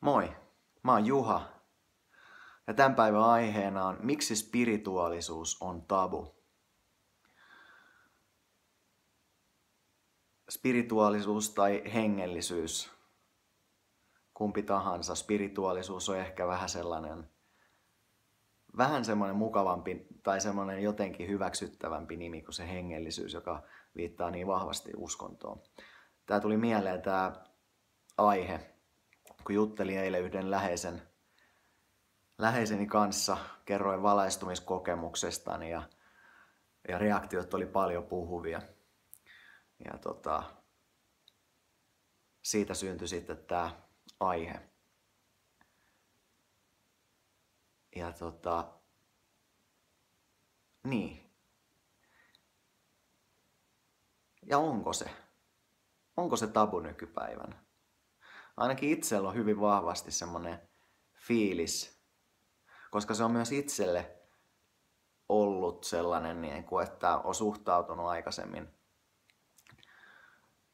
Moi, mä oon Juha ja tämän päivän aiheena on miksi spirituaalisuus on tabu. Spirituaalisuus tai hengellisyys, kumpi tahansa. Spirituaalisuus on ehkä vähän semmoinen mukavampi tai semmoinen jotenkin hyväksyttävämpi nimi kuin se hengellisyys, joka viittaa niin vahvasti uskontoon. Tää tuli mieleen tää aihe, kun juttelin eilen yhden läheiseni kanssa, kerroin valaistumiskokemuksestani ja reaktiot oli paljon puhuvia. Ja siitä syntyi sitten tämä aihe. Ja niin. Ja onko se? Onko se tabu nykypäivänä? Ainakin itsellä on hyvin vahvasti semmoinen fiilis, koska se on myös itselle ollut sellainen, että on suhtautunut aikaisemmin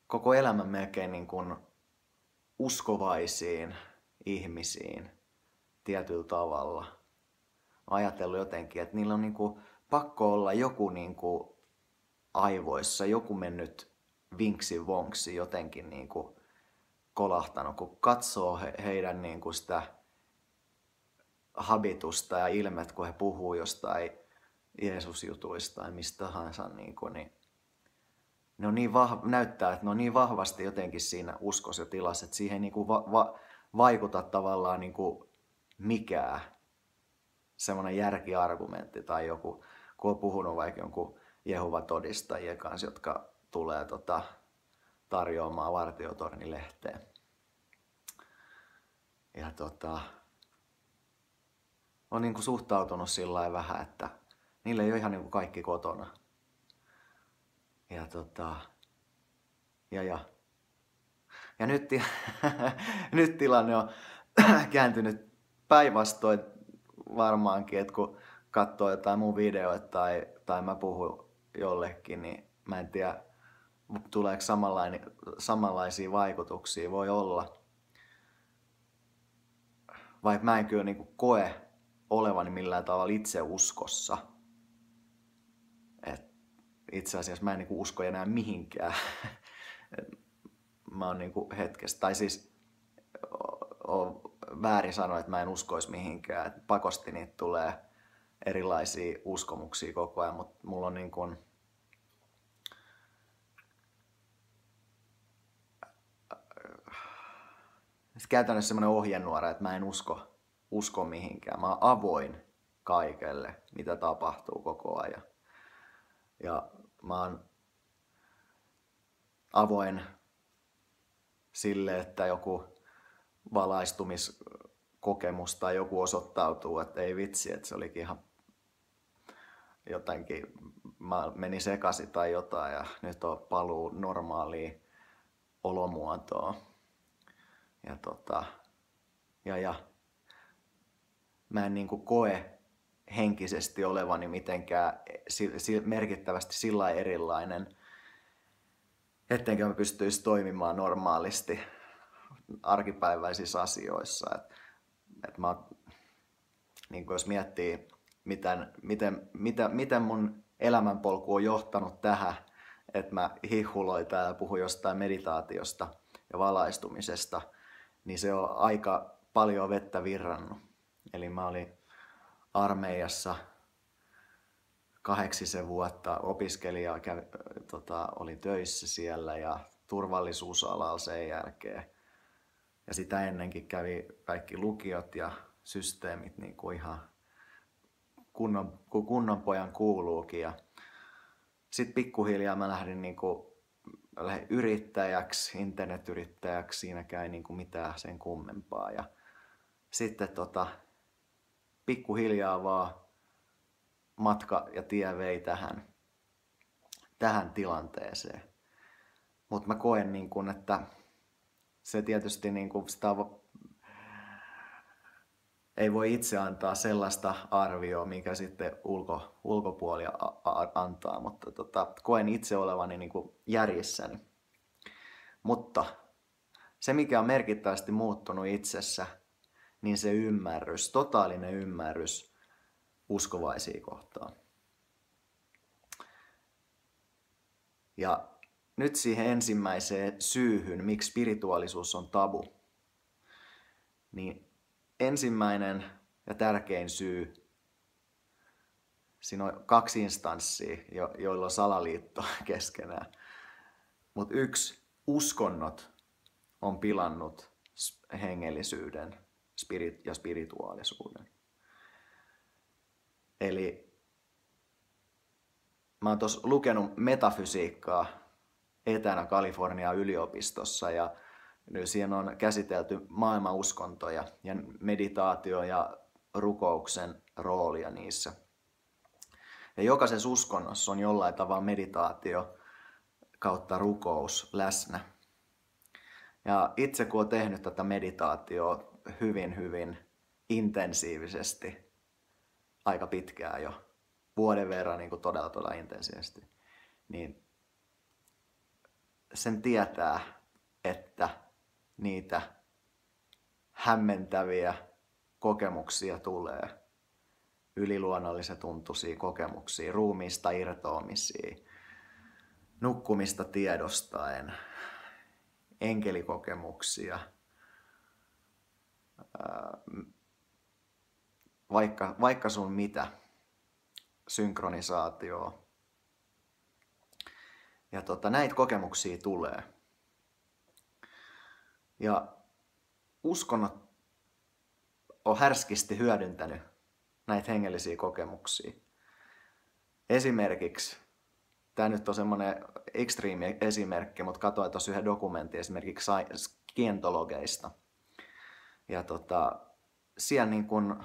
koko elämän melkein niin kuin uskovaisiin ihmisiin tietyllä tavalla. Ajatellut jotenkin, että niillä on niin kuin pakko olla joku niin kuin aivoissa, joku mennyt vinksi vonksi jotenkin niin kuin kolahtanut, kun katsoo heidän niin kuin sitä habitusta ja ilmet, kun he puhuu jostain Jeesusjutuista tai mistä tahansa, niin ne on niin näyttää, että ne on niin vahvasti jotenkin siinä uskossa ja tilassa, että siihen ei niin kuin vaikuta tavallaan niin kuin mikään semmoinen järkiargumentti tai joku, kun on puhunut vaikka jonkun Jehovan todistajien kanssa, jotka tulee tarjoamaan Vartiotorni-lehteen. Ja on niin kuin suhtautunut sillä lailla vähän, että niillä ei ole ihan niin kuin kaikki kotona. Ja nyt tilanne on kääntynyt päinvastoin varmaankin, että kun katsoo jotain mun videoita tai mä puhun jollekin, niin mä en tiedä, tuleeko samanlaisia vaikutuksia, voi olla. Vaikka mä en kyllä niin kuin koe olevani millään tavalla itse uskossa. Itse asiassa mä en niin kuin usko enää mihinkään. Mä oon niin kuin hetkestä, tai siis on väärin sanoa, että mä en uskoisi mihinkään. Et pakosti niitä tulee erilaisia uskomuksia koko ajan, mutta mulla on niin kuin käytännössä semmoinen ohjenuora, että mä en usko mihinkään. Mä oon avoin kaikelle, mitä tapahtuu koko ajan. Ja mä oon avoin sille, että joku valaistumiskokemus tai joku osoittautuu, että ei vitsi, että se olikin ihan jotenkin, mä menin sekaisin tai jotain ja nyt on paluu normaaliin olomuotoon. Ja mä en niinku koe henkisesti olevani mitenkään merkittävästi sillä erilainen, ettenkö mä pystyisi toimimaan normaalisti arkipäiväisissä asioissa. Et mä, niin jos miettii, miten mun elämänpolku on johtanut tähän, että mä hihuloin täällä ja puhun jostain meditaatiosta ja valaistumisesta, niin se on aika paljon vettä virrannut. Eli mä olin armeijassa 8 vuotta, opiskelija, oli töissä siellä ja turvallisuusalalla sen jälkeen. Ja sitä ennenkin kävi kaikki lukiot ja systeemit niin kuin ihan kunnon pojan kuuluukin. Ja sitten pikkuhiljaa mä lähdin yrittäjäksi, internetyrittäjäksi, siinäkään ei niin kuin mitään sen kummempaa. Ja sitten pikkuhiljaa vaan matka ja tie vei tähän tilanteeseen. Mutta mä koen, että se tietysti sitä ei voi itse antaa sellaista arvioa, mikä sitten ulkopuoli antaa, mutta koen itse olevani järjessäni. Mutta Se, mikä on merkittävästi muuttunut itsessä, niin se ymmärrys, totaalinen ymmärrys uskovaisia kohtaan. Ja nyt siihen ensimmäiseen syyhyn, miksi spirituaalisuus on tabu, niin ensimmäinen ja tärkein syy, siinä on 2 instanssia, joilla on salaliitto keskenään. Mutta 1, uskonnot on pilannut hengellisyyden ja spirituaalisuuden. Eli mä oon tuossa lukenut metafysiikkaa etänä Kalifornian yliopistossa ja siinä on käsitelty maailmanuskontoja ja meditaatio ja rukouksen roolia niissä. Ja jokaisessa uskonnossa on jollain tavalla meditaatio kautta rukous läsnä. Ja itse kun olen tehnyt tätä meditaatioa hyvin intensiivisesti, aika pitkään jo, vuoden verran niin kuin todella intensiivisesti, niin sen tietää, että niitä hämmentäviä kokemuksia tulee, yliluonnollisen tuntuisia kokemuksia, ruumiista irtoamisia, nukkumista tiedostaen, enkelikokemuksia, vaikka sun mitä, synkronisaatioa. Ja näitä kokemuksia tulee. Ja uskonnot on härskisti hyödyntänyt näitä hengellisiä kokemuksia. Esimerkiksi, tämä nyt on semmoinen extreme esimerkki, mutta katsoin tuossa yhden dokumentin esimerkiksi skientologeista. Ja siellä niin kun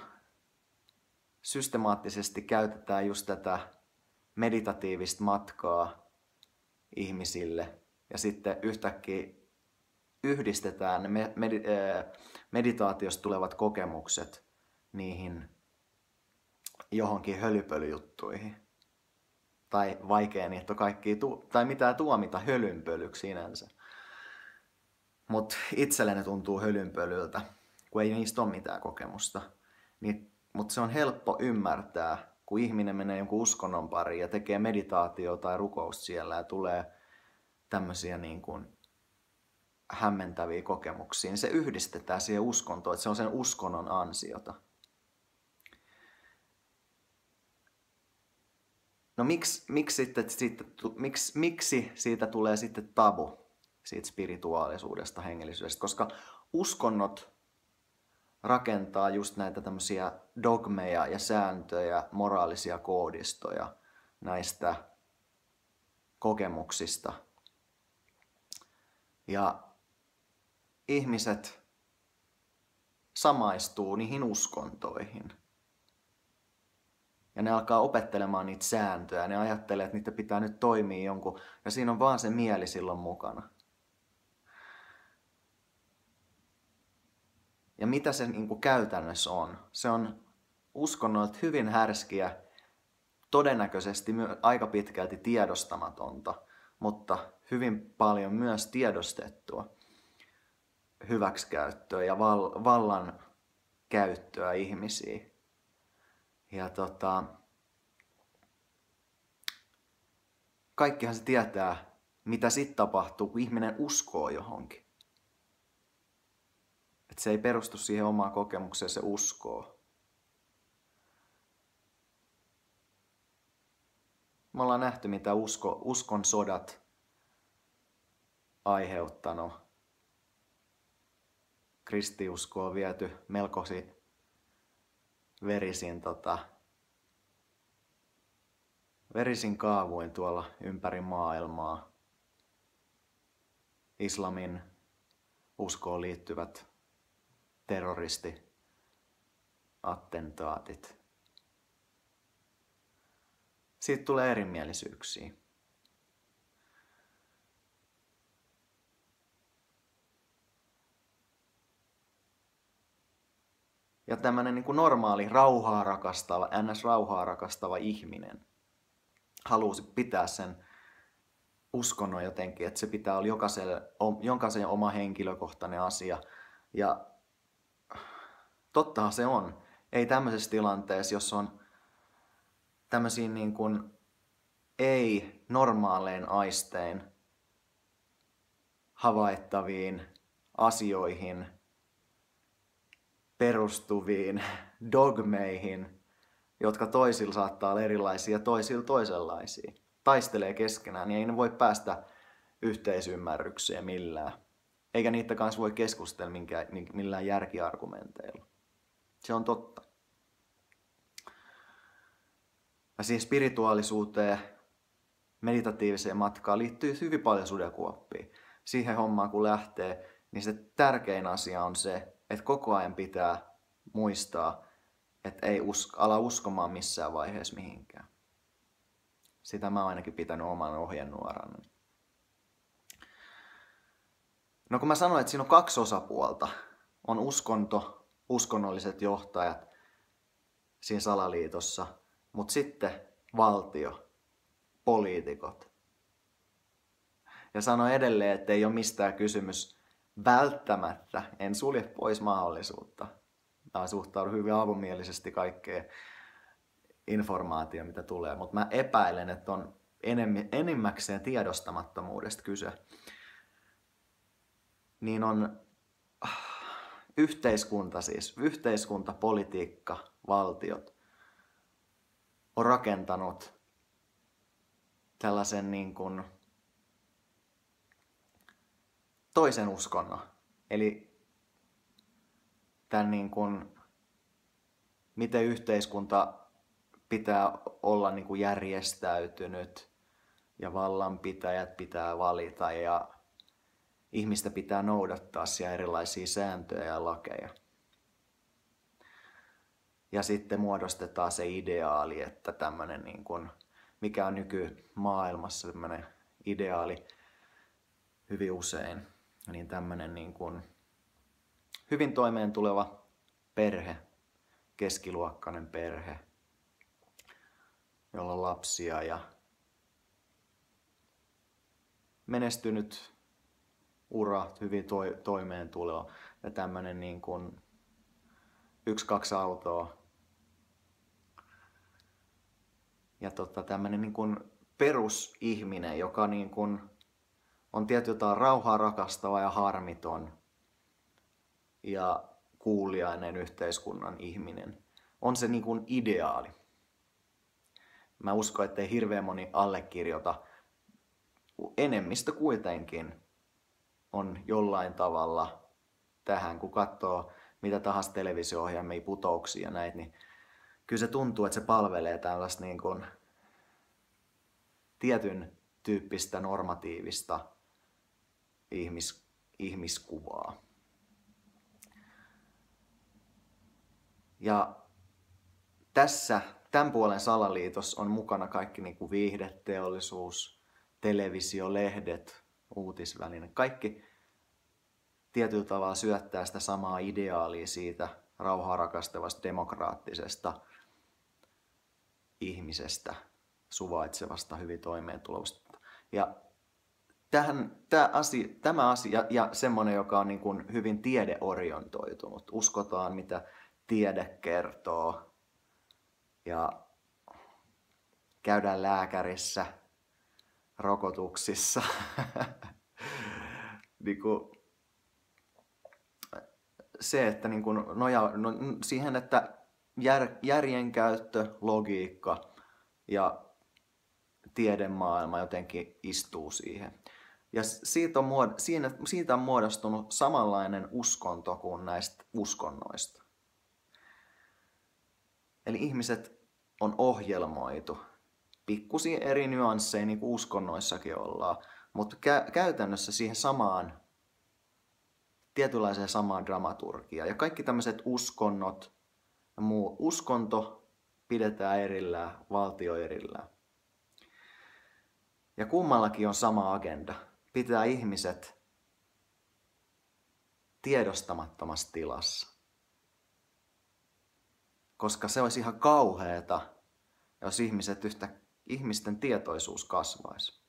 systemaattisesti käytetään just tätä meditatiivista matkaa ihmisille ja sitten yhtäkkiä yhdistetään ne meditaatiosta tulevat kokemukset niihin johonkin hölynpölyjuttuihin. Tai vaikea niitä kaikkia, tai mitään tuomita hölynpölyksi sinänsä. Mutta itselle ne tuntuu hölynpölyltä, kun ei niistä ole mitään kokemusta. Mutta se on helppo ymmärtää, kun ihminen menee jonkun uskonnon pariin ja tekee meditaatiota tai rukousta siellä ja tulee tämmöisiä niin kuin hämmentäviä kokemuksia, niin se yhdistetään siihen uskontoon, että se on sen uskonnon ansiota. No miksi siitä tulee sitten tabu, siitä spirituaalisuudesta, hengellisyydestä? Koska uskonnot rakentaa just näitä tämmöisiä dogmeja ja sääntöjä, moraalisia koodistoja näistä kokemuksista. Ja ihmiset samaistuu niihin uskontoihin. Ja ne alkaa opettelemaan niitä sääntöjä. Ne ajattelee, että niitä pitää nyt toimia jonkun. Ja siinä on vaan se mieli silloin mukana. Ja mitä se niin kuin käytännössä on? Se on uskonnoilta hyvin härskiä, todennäköisesti aika pitkälti tiedostamatonta, mutta hyvin paljon myös tiedostettua hyväksikäyttöä ja vallan käyttöä ihmisiä. Ja kaikkihan se tietää, mitä sitten tapahtuu, kun ihminen uskoo johonkin. Että se ei perustu siihen omaan kokemukseen, se uskoo. Me ollaan nähty, mitä uskon sodat aiheuttanut. Kristiusko on viety melkoisin verisin kaavuin tuolla ympäri maailmaa. Islamin uskoon liittyvät terroristiattentaatit. Siitä tulee erimielisyyksiä. Ja tämmöinen niin kuin normaali rauhaa rakastava, ns-rauhaa rakastava ihminen halusi pitää sen uskonnon jotenkin, että se pitää olla jokaisen oma henkilökohtainen asia. Ja tottahan se on. Ei tämmöisessä tilanteessa, jos on tämmöisiin niin kuin ei normaalein aistein havaittaviin asioihin perustuviin dogmeihin, jotka toisilla saattaa olla erilaisia ja toisilla toisenlaisia, taistelee keskenään, niin ei ne voi päästä yhteisymmärrykseen millään. Eikä niitä kanssa voi keskustella millään järkiargumenteilla. Se on totta. Ja siihen spirituaalisuuteen, meditatiiviseen matkaan liittyy hyvin paljon sudenkuoppia. Siihen hommaan kun lähtee, niin se tärkein asia on se, että koko ajan pitää muistaa, että ei ala uskomaan missään vaiheessa mihinkään. Sitä mä oon ainakin pitänyt oman ohjenuorani. No kun mä sanoin, että siinä on 2 osapuolta, on uskonto, uskonnolliset johtajat siinä salaliitossa, mutta sitten valtio, poliitikot. Ja sanoi edelleen, että ei ole mistään kysymys välttämättä, en sulje pois mahdollisuutta. Mä suhtaudun hyvin avomielisesti kaikkeen informaatioon, mitä tulee, mutta mä epäilen, että on enimmäkseen tiedostamattomuudesta kyse. Niin on yhteiskunta, politiikka, valtiot on rakentanut tällaisen niin kuin toisen uskonnon. Eli tämän niin kuin, miten yhteiskunta pitää olla niin kuin järjestäytynyt ja vallanpitäjät pitää valita ja ihmistä pitää noudattaa siellä erilaisia sääntöjä ja lakeja. Ja sitten muodostetaan se ideaali, että tämmöinen, niin kuin, mikä on nykymaailmassa tämmöinen ideaali hyvin usein, niin tämmöinen niin kuin hyvin toimeen tuleva perhe, keskiluokkainen perhe, jolla on lapsia ja menestynyt ura, hyvin toimeen tuleva ja tämmöinen niin kuin 1-2 autoa. Ja tämmöinen niin kuin perusihminen, joka niin kuin on tietyllä rauhaa rakastava ja harmiton ja kuuliainen yhteiskunnan ihminen. On se niin kuin ideaali. Mä uskon, ettei hirveän moni allekirjoita. Enemmistö kuitenkin on jollain tavalla tähän, kun katsoo mitä tahansa televisio-ohjelmia, putouksia ja näitä, niin kyllä se tuntuu, että se palvelee tällaista niin kuin tietyn tyyppistä normatiivista ihmiskuvaa. Ja tässä tämän puolen salaliitossa on mukana kaikki niin kuin viihdeteollisuus, televisio, lehdet, uutisväline. Kaikki tietyllä tavalla syöttää sitä samaa ideaalia siitä rauhaa rakastavasta, demokraattisesta ihmisestä, suvaitsevasta, hyvin toimeentulevasta. Ja tämä asia ja semmoinen, joka on niin kuin hyvin tiedeorientoitunut. Uskotaan, mitä tiede kertoo ja käydään lääkärissä, rokotuksissa. niin kuin se, että niin kuin siihen, että järjen käyttö, logiikka ja tiedemaailma jotenkin istuu siihen. Ja siitä on muodostunut samanlainen uskonto kuin näistä uskonnoista. Eli ihmiset on ohjelmoitu. Pikkusia eri nyansseja, niin kuin uskonnoissakin ollaan, mutta käytännössä siihen tietynlaiseen samaan dramaturgiaan. Ja kaikki tämmöiset uskonnot ja muu uskonto pidetään erillään, valtio erillään. Ja kummallakin on sama agenda. Pitää ihmiset tiedostamattomassa tilassa. Koska se olisi ihan kauheata, jos ihmisten tietoisuus kasvaisi.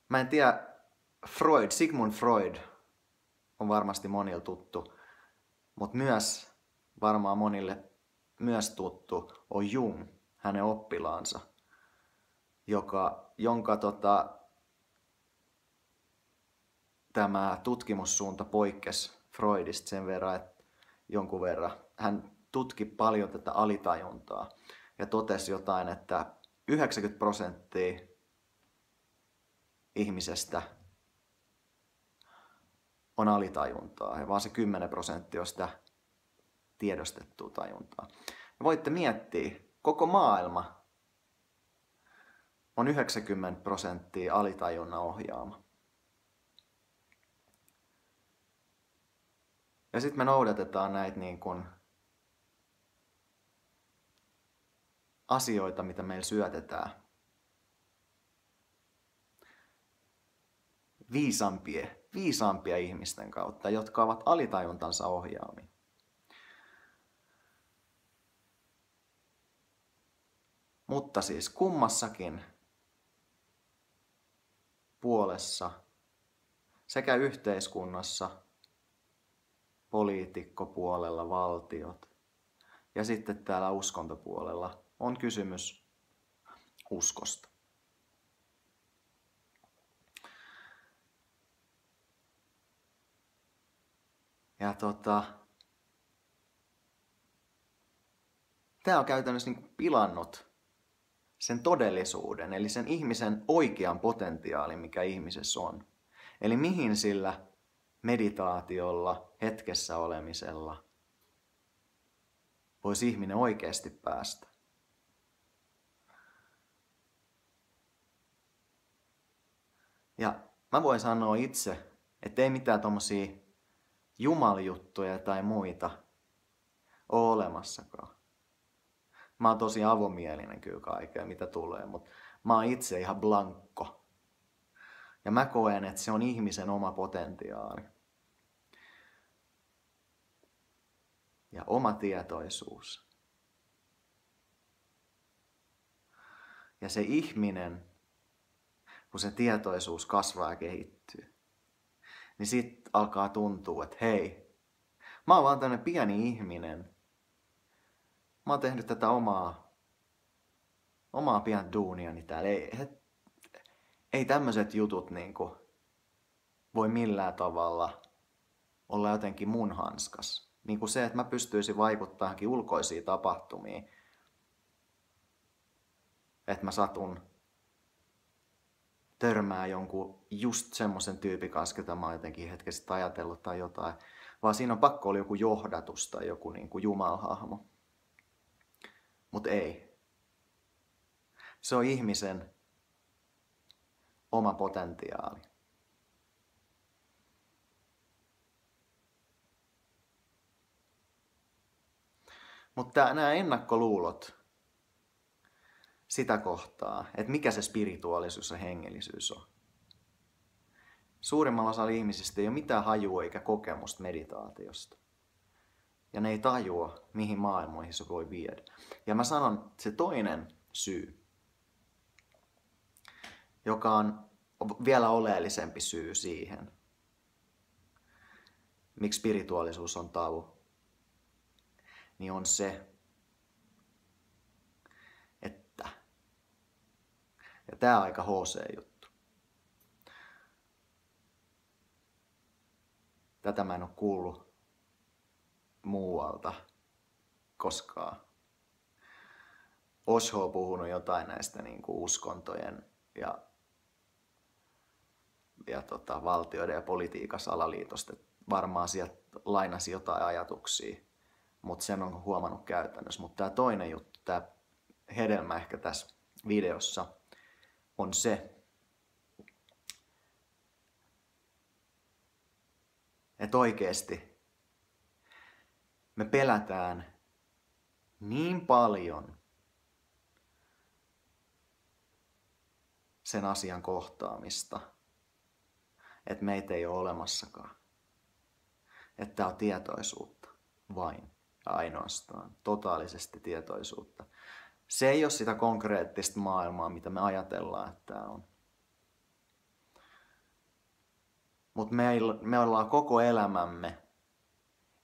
Mä en tiedä, Sigmund Freud on varmasti monille tuttu, mutta myös varmaan monille myös tuttu on Jung, hänen oppilaansa, jonka tämä tutkimussuunta poikkesi Freudista sen verran, että jonkun verran. Hän tutki paljon tätä alitajuntaa ja totesi jotain, että 90% ihmisestä on alitajuntaa ja vaan se 10% on sitä tiedostettua tajuntaa. Ja voitte miettiä, koko maailma on 90% alitajunnan ohjaama. Ja sitten me noudatetaan näitä niin kun asioita, mitä meillä syötetään. Viisaampia ihmisten kautta, jotka ovat alitajuntansa ohjaamia. Mutta siis kummassakin puolessa, sekä yhteiskunnassa, poliitikkopuolella, valtiot ja sitten täällä uskontopuolella on kysymys uskosta. Ja tämä on käytännössä niin kuin pilannut sen todellisuuden, eli sen ihmisen oikean potentiaalin, mikä ihmisessä on. Eli mihin sillä meditaatiolla, hetkessä olemisella voisi ihminen oikeasti päästä. Ja mä voin sanoa itse, että ei mitään tommosia jumaljuttuja tai muita ole olemassakaan. Mä oon tosi avomielinen kyllä kaikkea, mitä tulee, mutta mä oon itse ihan blankko. Ja mä koen, että se on ihmisen oma potentiaali. Ja oma tietoisuus. Ja se ihminen, kun se tietoisuus kasvaa ja kehittyy, niin sit alkaa tuntua, että hei, mä oon vaan tämmönen pieni ihminen. Mä oon tehnyt tätä omaa pientä duuniani täällä. Ei tämmöiset jutut niinku voi millään tavalla olla jotenkin mun hanskas. Niin kuin se, että mä pystyisin vaikuttamaan ulkoisiin tapahtumiin. Että mä satun törmää jonkun just semmoisen tyypin kanssa, jota mä oon jotenkin hetkessä ajatellut tai jotain. Vaan siinä on pakko olla joku johdatus tai joku niinku jumalhahmo. Mut ei. Se on ihmisen oma potentiaali. Mutta nämä ennakkoluulot sitä kohtaa, että mikä se spirituaalisuus ja hengellisyys on. Suurimmalla osalla ihmisistä ei ole mitään hajua eikä kokemusta meditaatiosta. Ja ne ei tajua, mihin maailmoihin se voi viedä. Ja mä sanon, se toinen syy, joka on vielä oleellisempi syy siihen, miksi spirituaalisuus on tabu, niin on se, että, ja tää on aika HC-juttu. Tätä mä en oo kuullut muualta koskaan. Osho on puhunut jotain näistä niin kuin uskontojen ja valtioiden ja politiikan salaliitosta. Varmaan sieltä lainasi jotain ajatuksia, mutta sen on huomannut käytännössä. Mutta tämä toinen juttu, tämä hedelmä ehkä tässä videossa, on se, että oikeasti me pelätään niin paljon sen asian kohtaamista, että meitä ei ole olemassakaan. Että tämä on tietoisuutta vain ja ainoastaan, totaalisesti tietoisuutta. Se ei ole sitä konkreettista maailmaa, mitä me ajatellaan, että tämä on. Mutta me ollaan koko elämämme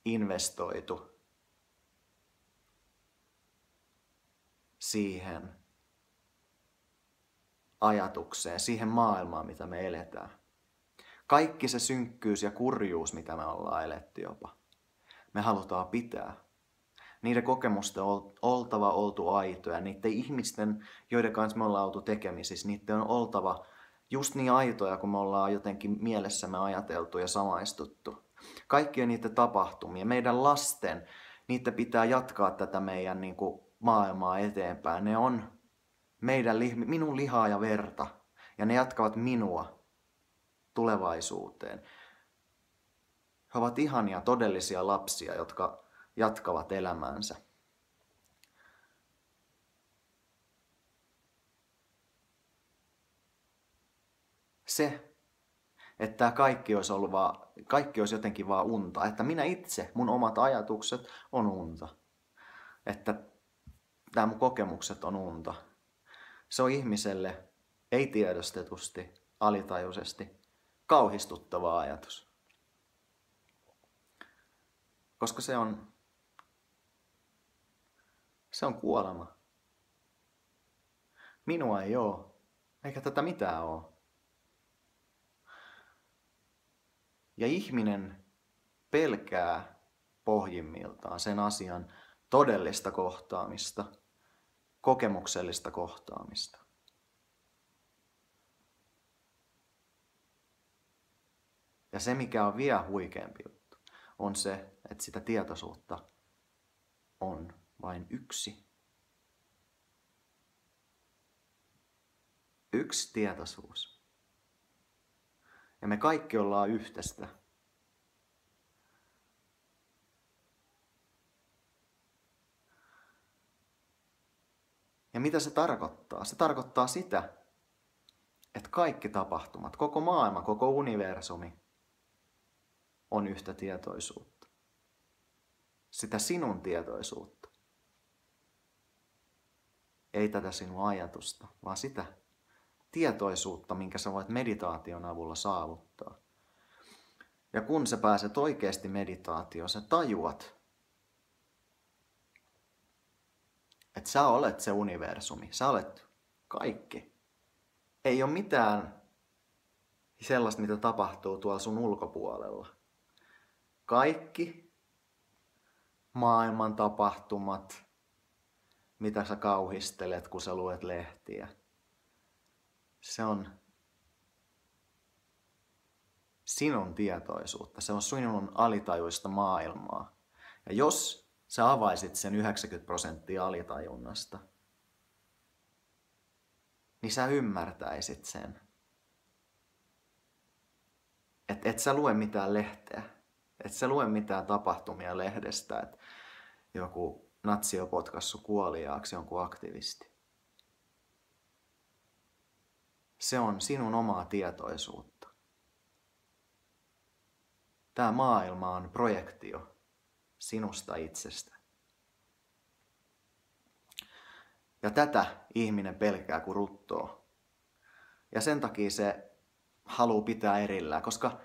investoitu siihen ajatukseen, siihen maailmaan, mitä me eletään. Kaikki se synkkyys ja kurjuus, mitä me ollaan eletty jopa, me halutaan pitää. Niiden kokemusten on oltu aitoja. Niiden ihmisten, joiden kanssa me ollaan oltu tekemisissä, niiden on oltava just niin aitoja, kun me ollaan jotenkin mielessämme ajateltu ja samaistuttu. Kaikkia niitä tapahtumia, meidän lasten, niitä pitää jatkaa tätä meidän maailmaa eteenpäin. Ne on minun lihaa ja verta, ja ne jatkavat minua tulevaisuuteen. He ovat ihania, todellisia lapsia, jotka jatkavat elämäänsä. Se, että tämä kaikki olisi jotenkin vaan unta, että minä itse, mun omat ajatukset on unta, että nämä mun kokemukset on unta. Se on ihmiselle ei-tiedostetusti, alitajuisesti kauhistuttava ajatus. Koska se on kuolema. Minua ei ole, eikä tätä mitään ole. Ja ihminen pelkää pohjimmiltaan sen asian todellista kohtaamista, kokemuksellista kohtaamista. Ja se, mikä on vielä huikeampi juttu, on se, että sitä tietoisuutta on vain yksi. Yksi tietoisuus. Ja me kaikki ollaan yhteistä. Ja mitä se tarkoittaa? Se tarkoittaa sitä, että kaikki tapahtumat, koko maailma, koko universumi on yhtä tietoisuutta. Sitä sinun tietoisuutta. Ei tätä sinun ajatusta, vaan sitä tietoisuutta, minkä sä voit meditaation avulla saavuttaa. Ja kun sä pääset oikeasti meditaatioon, sä tajuat, että sä olet se universumi, sä olet kaikki. Ei ole mitään sellaista, mitä tapahtuu tuolla sun ulkopuolella. Kaikki maailman tapahtumat, mitä sä kauhistelet, kun sä luet lehtiä, se on sinun tietoisuutta, se on sinun alitajuista maailmaa. Ja jos sä avaisit sen 90% alitajunnasta, niin sä ymmärtäisit sen. Et sä lue mitään lehteä, et sä lue mitään tapahtumia lehdestä, että joku natsi on potkassut kuoliaaksi jonkun aktivisti. Se on sinun omaa tietoisuutta. Tämä maailma on projektio sinusta itsestä. Ja tätä ihminen pelkää kuin ruttoa. Ja sen takia se haluaa pitää erillään, koska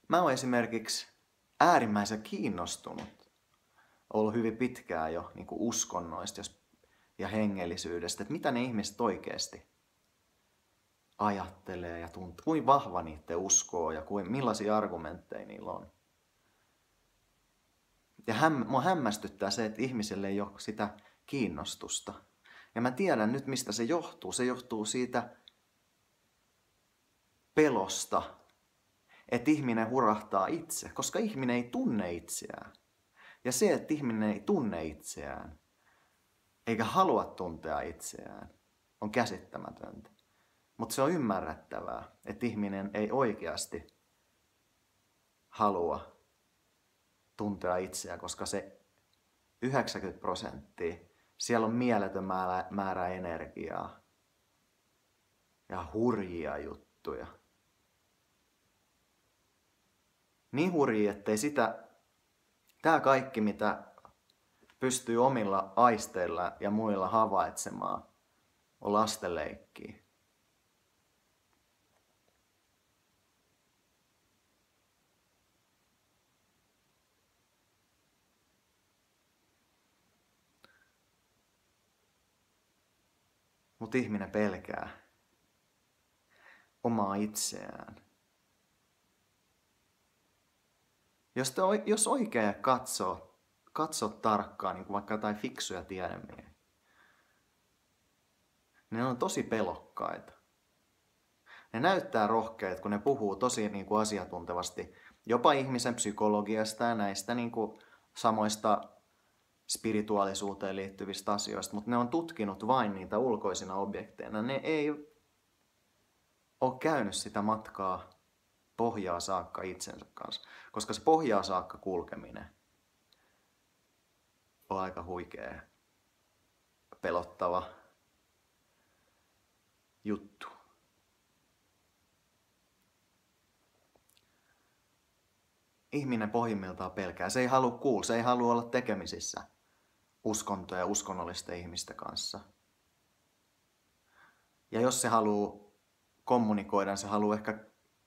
mä oon esimerkiksi äärimmäisen kiinnostunut, ollut hyvin pitkään jo niin kuin uskonnoista ja hengellisyydestä, että mitä ne ihmiset oikeasti ajattelee ja tuntee, kuinka vahva niitä uskoo ja millaisia argumentteja niillä on. Ja mua hämmästyttää se, että ihmiselle ei ole sitä kiinnostusta. Ja mä tiedän nyt, mistä se johtuu. Se johtuu siitä pelosta, että ihminen hurahtaa itse, koska ihminen ei tunne itseään. Ja se, että ihminen ei tunne itseään, eikä halua tuntea itseään, on käsittämätöntä. Mutta se on ymmärrettävää, että ihminen ei oikeasti halua tuntea itseään, koska se 90%, siellä on mieletön määrä energiaa ja hurjia juttuja. Niin hurjia, ettei tämä kaikki, mitä pystyy omilla aisteilla ja muilla havaitsemaan, on lastenleikkiä. Mutta ihminen pelkää omaa itseään. Jos oikein katsoo tarkkaan, niin kuin vaikka jotain fiksuja tiedemiehiä, niin ne on tosi pelokkaita. Ne näyttää rohkeat, kun ne puhuu tosi niin kuin asiantuntevasti jopa ihmisen psykologiasta ja näistä niin kuin samoista spirituaalisuuteen liittyvistä asioista, mutta ne on tutkinut vain niitä ulkoisina objekteina. Ne ei ole käynyt sitä matkaa pohjaa saakka itsensä kanssa, koska se pohjaa saakka kulkeminen on aika huikea, pelottava juttu. Ihminen pohjimmiltaan pelkää. Se ei halua kuulla, se ei halua olla tekemisissä uskontoja ja uskonnollisten ihmisten kanssa. Ja jos se haluaa kommunikoida, se haluaa ehkä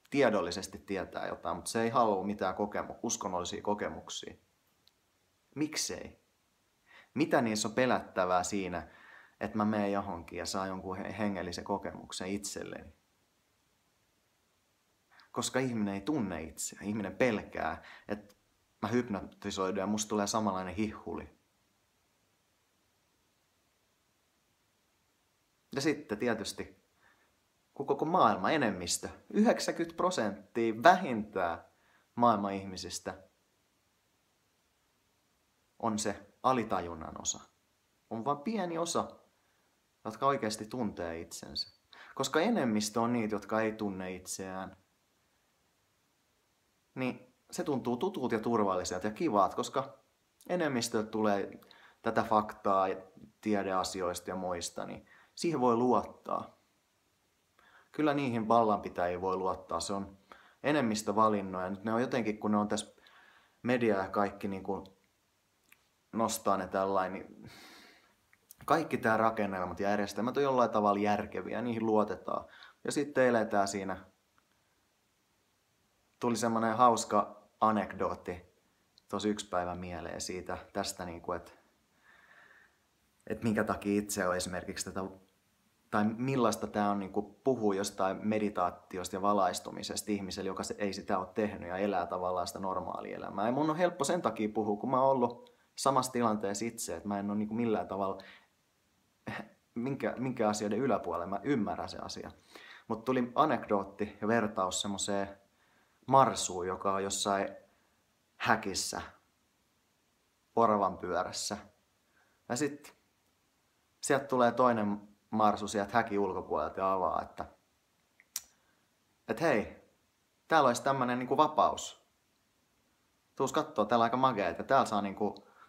tiedollisesti tietää jotain, mutta se ei halua mitään uskonnollisia kokemuksia. Miksei? Mitä niissä on pelättävää siinä, että mä menen johonkin ja saan jonkun hengellisen kokemuksen itselleni? Koska ihminen ei tunne itseä. Ihminen pelkää, että mä hypnotisoidun ja musta tulee samanlainen hihhuli. Ja sitten tietysti, kun koko maailma enemmistö, 90% vähintään maailman ihmisistä on se alitajunnan osa. On vain pieni osa, jotka oikeasti tuntee itsensä. Koska enemmistö on niitä, jotka ei tunne itseään. Niin se tuntuu tutulta ja turvalliselta ja kivaat, koska enemmistöltä tulee tätä faktaa tiedeasioista ja muista, niin siihen voi luottaa. Kyllä niihin vallanpitäjiin voi luottaa, se on enemmistövalinnoja. Nyt ne on jotenkin, kun ne on tässä media ja kaikki niin kuin nostaa ne tällainen, niin kaikki tämä rakennelmat ja järjestelmät on jollain tavalla järkeviä, niihin luotetaan. Ja sitten eletään siinä. Tuli semmoinen hauska anekdootti tosi yksi päivä mieleen siitä tästä, että minkä takia itse on esimerkiksi tätä, tai millaista tämä on puhua jostain meditaatiosta ja valaistumisesta ihmiselle, joka ei sitä ole tehnyt ja elää tavallaan sitä normaalia elämää. Ja mun on helppo sen takia puhua, kun mä oon ollut samassa tilanteessa itse, että mä en ole millään tavalla minkä asioiden yläpuolella, mä ymmärrän se asia. Mutta tuli anekdootti ja vertaus semmoiseen marsuun, joka on jossain häkissä, oravan pyörässä. Ja sitten sieltä tulee toinen marsu sieltä häkin ulkopuolelta ja avaa, että hei, täällä olisi tämmönen vapaus. Tuus kattoo, täällä on aika makeeta. Täällä saa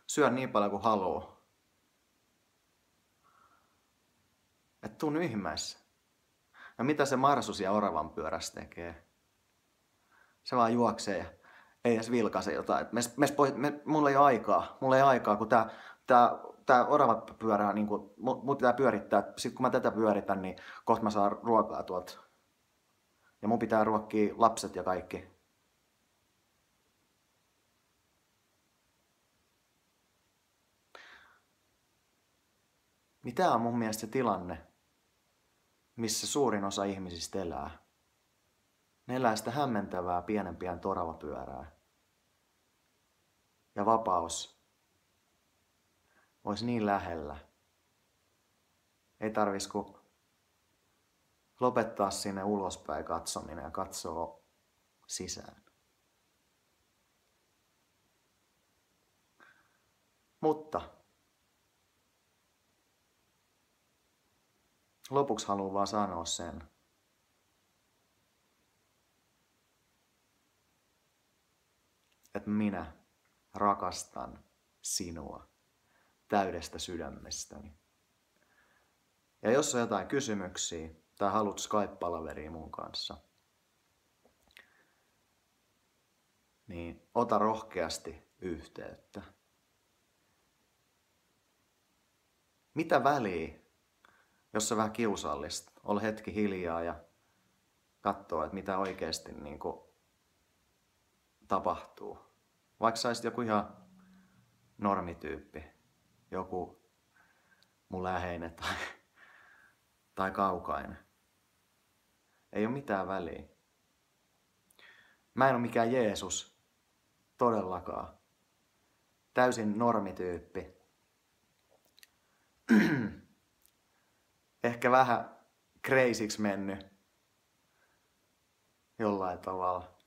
syödä niin paljon kuin haluaa. Et tuu nyt ihmeessä. Ja mitä se marsu siellä oravan pyörässä tekee? Se vaan juoksee ja ei edes vilkaise jotain. Mulla ei ole aikaa, kun tää orava pyörää, mun pitää pyörittää. Sitten kun mä tätä pyöritän, niin kohta mä saan ruokaa tuolta. Ja mun pitää ruokkia lapset ja kaikki. Niin tää on mun mielestä se tilanne, missä suurin osa ihmisistä elää. Ne elää sitä hämmentävää pienen toravapyörää. Ja vapaus olisi niin lähellä. Ei tarvis kuin lopettaa sinne ulospäin katsominen ja katsoa sisään. Mutta lopuksi haluan vaan sanoa sen, että minä rakastan sinua täydestä sydämestäni. Ja jos on jotain kysymyksiä tai haluat Skype-palaveria mun kanssa, niin ota rohkeasti yhteyttä. Mitä väliä, Jos se on vähän kiusallista, olla hetki hiljaa ja katsoa, että mitä oikeasti niin kuin tapahtuu. Vaikka saisit joku ihan normityyppi, joku mun läheinen tai kaukainen. Ei ole mitään väliä. Mä en ole mikään Jeesus, todellakaan. Täysin normityyppi. Ehkä vähän crazyksi mennyt jollain tavalla.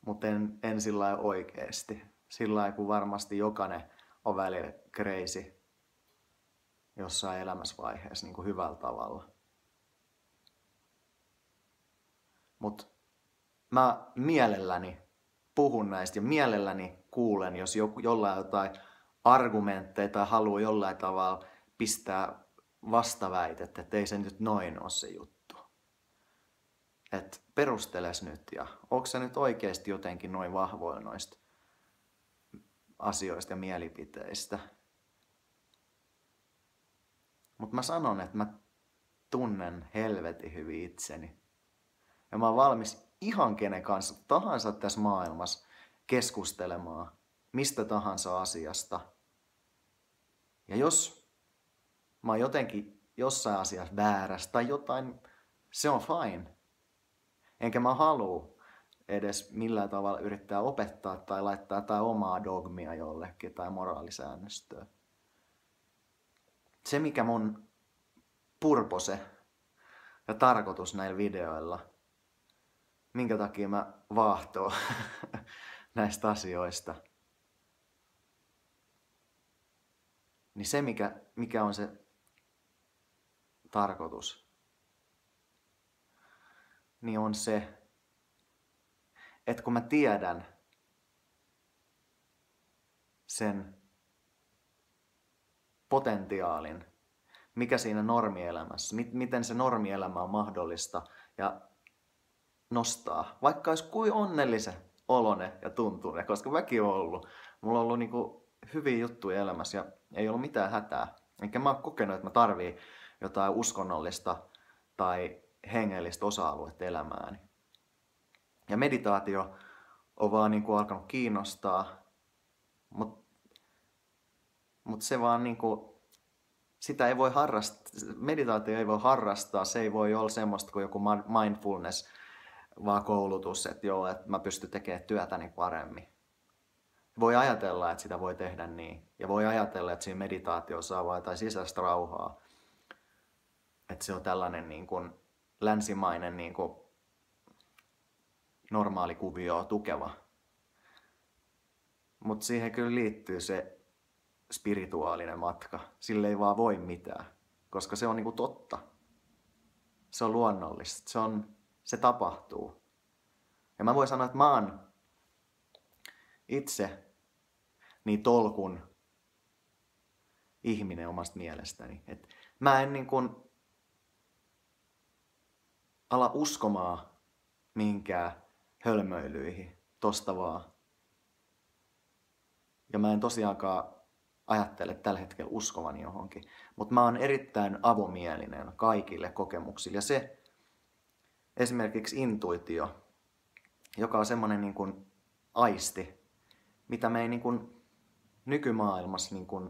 Mutta en sillä lailla oikeesti. Sillä lailla, kun varmasti jokainen on välillä crazy jossain elämäsvaiheessa niin kuin hyvällä tavalla. Mutta mä mielelläni puhun näistä ja mielelläni kuulen, jos jollain jotain argumentteja tai haluaa jollain tavalla pistää vastaväitettä, että ei se nyt noin ole se juttu. Että perusteles nyt ja onko se nyt oikeasti jotenkin noin vahvoilla noista asioista ja mielipiteistä. Mutta mä sanon, että mä tunnen helvetin hyvin itseni. Ja mä oon valmis ihan kenen kanssa tahansa tässä maailmassa keskustelemaan mistä tahansa asiasta. Ja jos mä oon jotenkin jossain asiassa väärässä tai jotain, se on fine. Enkä mä halua edes millään tavalla yrittää opettaa tai laittaa jotain omaa dogmia jollekin tai moraalisäännöstöä. Se mikä mun purpose ja tarkoitus näillä videoilla, minkä takia mä vaahtoon näistä asioista, niin se mikä on se tarkoitus, niin on se, että kun mä tiedän sen potentiaalin, mikä siinä normielämässä, miten se normielämä on mahdollista ja nostaa, vaikka olisi kuin onnellisen olone ja tuntune, koska mäkin olen ollut. Mulla on ollut niinku hyviä juttuja elämässä ja ei ollut mitään hätää. Enkä mä oon kokenut, että mä tarviin jotain uskonnollista tai hengellistä osa-aluetta elämääni. Ja meditaatio on vaan niinku alkanut kiinnostaa, mut se vaan niinku, sitä ei voi harrastaa, meditaatio ei voi harrastaa, se ei voi olla semmoista kuin joku mindfulness, vaan koulutus, että joo, että mä pystyn tekemään työtäni paremmin. Voi ajatella, että sitä voi tehdä niin. Ja voi ajatella, että siinä meditaatiossa saa vaan jotain sisäistä rauhaa. Että se on tällainen niin kuin länsimainen niin kuin normaali kuvio tukeva. Mutta siihen kyllä liittyy se spirituaalinen matka. Sille ei vaan voi mitään, koska se on niin kuin totta. Se on luonnollista. Se tapahtuu. Ja mä voin sanoa, että mä oon itse niin tolkun ihminen omasta mielestäni. Et mä en niin kuin ala uskomaan mihinkään hölmöilyihin tosta vaan. Ja mä en tosiaankaan ajattele tällä hetkellä uskovani johonkin. Mutta mä oon erittäin avomielinen kaikille kokemuksille. Ja se esimerkiksi intuitio, joka on semmoinen niin kuin aisti, mitä me ei niin kuin nykymaailmassa niin kuin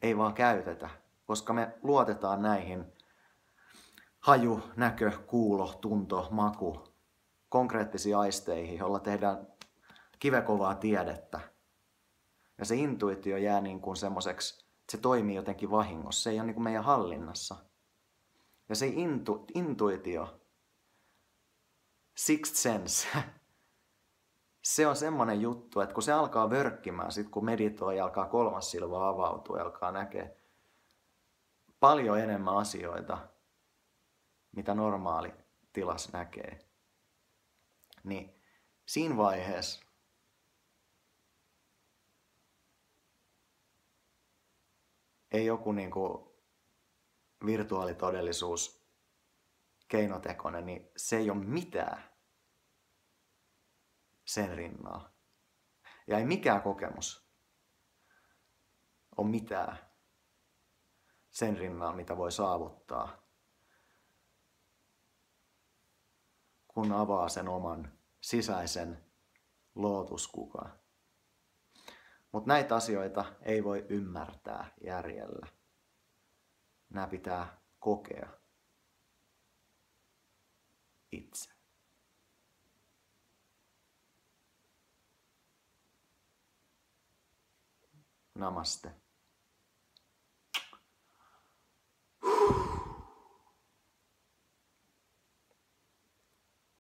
ei vaan käytetä, koska me luotetaan näihin haju, näkö, kuulo, tunto, maku, konkreettisiin aisteihin, joilla tehdään kivekovaa tiedettä. Ja se intuitio jää niin kuin semmoiseksi, että se toimii jotenkin vahingossa, se ei ole niin kuin meidän hallinnassa. Ja se intuitio, sixth sense, se on semmoinen juttu, että kun se alkaa vörkkimään, sit kun meditoi ja alkaa kolmas silmä avautua ja alkaa näkee paljon enemmän asioita, mitä normaali tilas näkee, niin siinä vaiheessa ei joku niinku virtuaalitodellisuus keinotekoinen, niin se ei ole mitään sen rinnalla. Ja ei mikään kokemus ole mitään sen rinnalla, mitä voi saavuttaa, kun avaa sen oman sisäisen lootuskukan. Mutta näitä asioita ei voi ymmärtää järjellä. Nämä pitää kokea itse. Namaste.